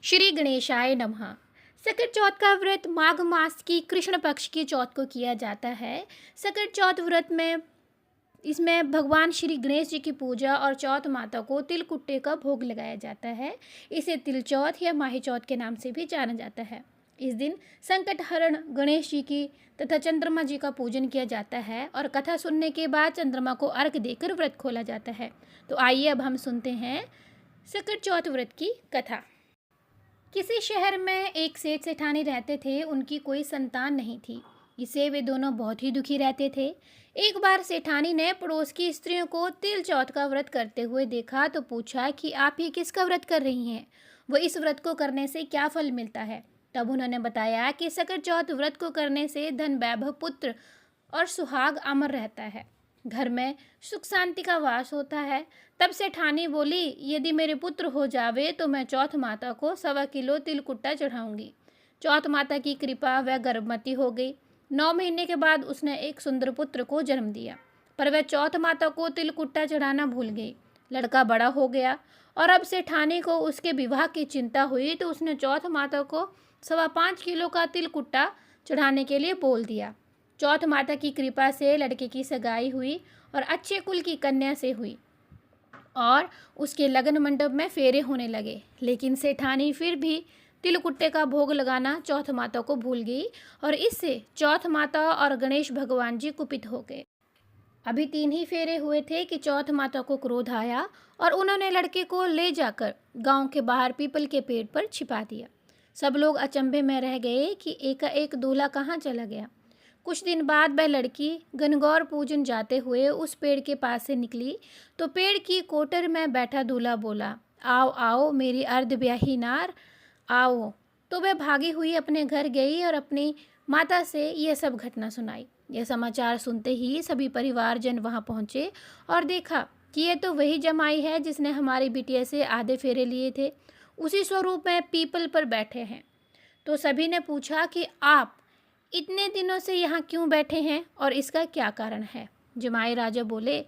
श्री गणेशाय नमः। सकट चौथ का व्रत माघ मास की कृष्ण पक्ष की चौथ को किया जाता है। सकट चौथ व्रत में इसमें भगवान श्री गणेश जी की पूजा और चौथ माता को तिल कुट्टे का भोग लगाया जाता है। इसे तिल चौथ या माही चौथ के नाम से भी जाना जाता है। इस दिन संकट हरण गणेश जी की तथा चंद्रमा जी का पूजन किया जाता है और कथा सुनने के बाद चंद्रमा को अर्घ देकर व्रत खोला जाता है। तो आइए अब हम सुनते हैं सकट चौथ व्रत की कथा। किसी शहर में एक सेठ सेठानी रहते थे। उनकी कोई संतान नहीं थी। इससे वे दोनों बहुत ही दुखी रहते थे। एक बार सेठानी ने पड़ोस की स्त्रियों को तिल चौथ का व्रत करते हुए देखा तो पूछा कि आप ये किसका व्रत कर रही हैं, वो इस व्रत को करने से क्या फल मिलता है। तब उन्होंने बताया कि सकट चौथ व्रत को करने से धन वैभव पुत्र और सुहाग अमर रहता है, घर में सुख शांति का वास होता है। तब सेठानी बोली, यदि मेरे पुत्र हो जावे तो मैं चौथ माता को 1.25 किलो तिल कुट्टा चढ़ाऊंगी। चौथ माता की कृपा वह गर्भवती हो गई। 9 महीने के बाद उसने एक सुंदर पुत्र को जन्म दिया, पर वह चौथ माता को तिल कुट्टा चढ़ाना भूल गई। लड़का बड़ा हो गया और अब सेठानी को उसके विवाह की चिंता हुई तो उसने चौथ माता को 5.25 किलो का तिल कुट्टा चढ़ाने के लिए बोल दिया। चौथ माता की कृपा से लड़के की सगाई हुई और अच्छे कुल की कन्या से हुई और उसके लगन मंडप में फेरे होने लगे। लेकिन सेठानी फिर भी तिल कुट्टे का भोग लगाना चौथ माता को भूल गई और इससे चौथ माता और गणेश भगवान जी कुपित हो गए। अभी 3 ही फेरे हुए थे कि चौथ माता को क्रोध आया और उन्होंने लड़के को ले जाकर गांव के बाहर पीपल के पेड़ पर छिपा दिया। सब लोग अचंभे में रह गए कि एकाएक दूल्हा कहाँ चला गया। कुछ दिन बाद वह लड़की गणगौर पूजन जाते हुए उस पेड़ के पास से निकली तो पेड़ की कोटर में बैठा दूल्हा बोला, आओ आओ मेरी अर्ध ब्याही नार, आओ। तो वह भागी हुई अपने घर गई और अपनी माता से यह सब घटना सुनाई। यह समाचार सुनते ही सभी परिवारजन वहां पहुंचे और देखा कि यह तो वही जमाई है जिसने हमारी बिटिया से आधे फेरे लिए थे, उसी स्वरूप में पीपल पर बैठे हैं। तो सभी ने पूछा कि आप इतने दिनों से यहाँ क्यों बैठे हैं और इसका क्या कारण है। जमाई राजा बोले,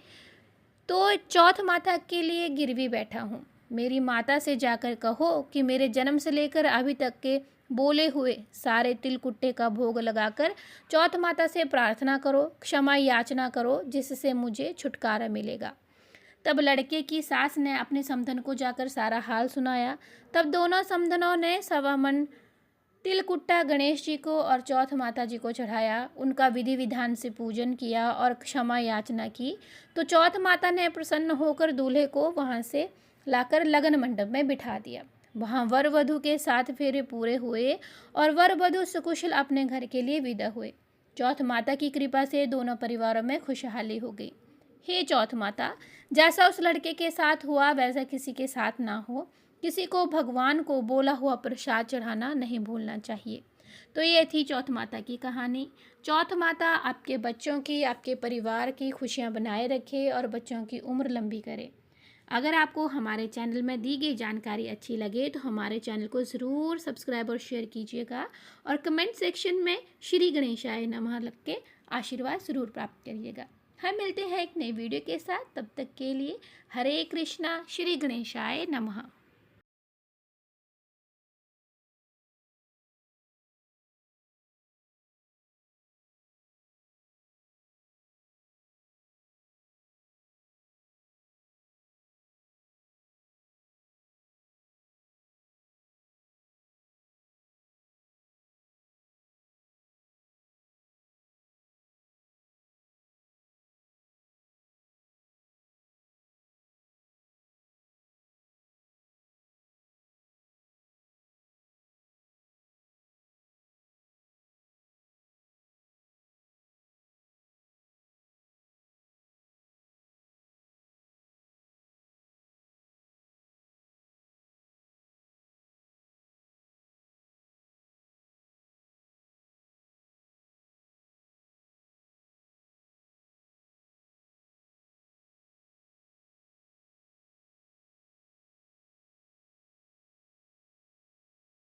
तो चौथ माता के लिए गिरवी बैठा हूँ। मेरी माता से जाकर कहो कि मेरे जन्म से लेकर अभी तक के बोले हुए सारे तिल कुट्टे का भोग लगाकर चौथ माता से प्रार्थना करो, क्षमा याचना करो, जिससे मुझे छुटकारा मिलेगा। तब लड़के की सास ने अपने समधन को जाकर सारा हाल सुनाया। तब दोनों समधनों ने 1.25 मन तिल कुट्टा गणेश जी को और चौथ माता जी को चढ़ाया। उनका विधि विधान से पूजन किया और क्षमा याचना की। तो चौथ माता ने प्रसन्न होकर दूल्हे को वहां से लाकर लगन मंडप में बिठा दिया। वहां वर वधू के 7 फेरे पूरे हुए और वर वधू सकुशल अपने घर के लिए विदा हुए। चौथ माता की कृपा से दोनों परिवारों में खुशहाली हो गई। हे चौथ माता, जैसा उस लड़के के साथ हुआ वैसा किसी के साथ ना हो। किसी को भगवान को बोला हुआ प्रसाद चढ़ाना नहीं भूलना चाहिए। तो ये थी चौथ माता की कहानी। चौथ माता आपके बच्चों की, आपके परिवार की खुशियाँ बनाए रखे और बच्चों की उम्र लंबी करे। अगर आपको हमारे चैनल में दी गई जानकारी अच्छी लगे तो हमारे चैनल को ज़रूर सब्सक्राइब और शेयर कीजिएगा और कमेंट सेक्शन में श्री गणेशाय नमः लिख के आशीर्वाद ज़रूर प्राप्त करिएगा। हम मिलते हैं एक नई वीडियो के साथ। तब तक के लिए हरे कृष्णा, श्री गणेशाय नमः।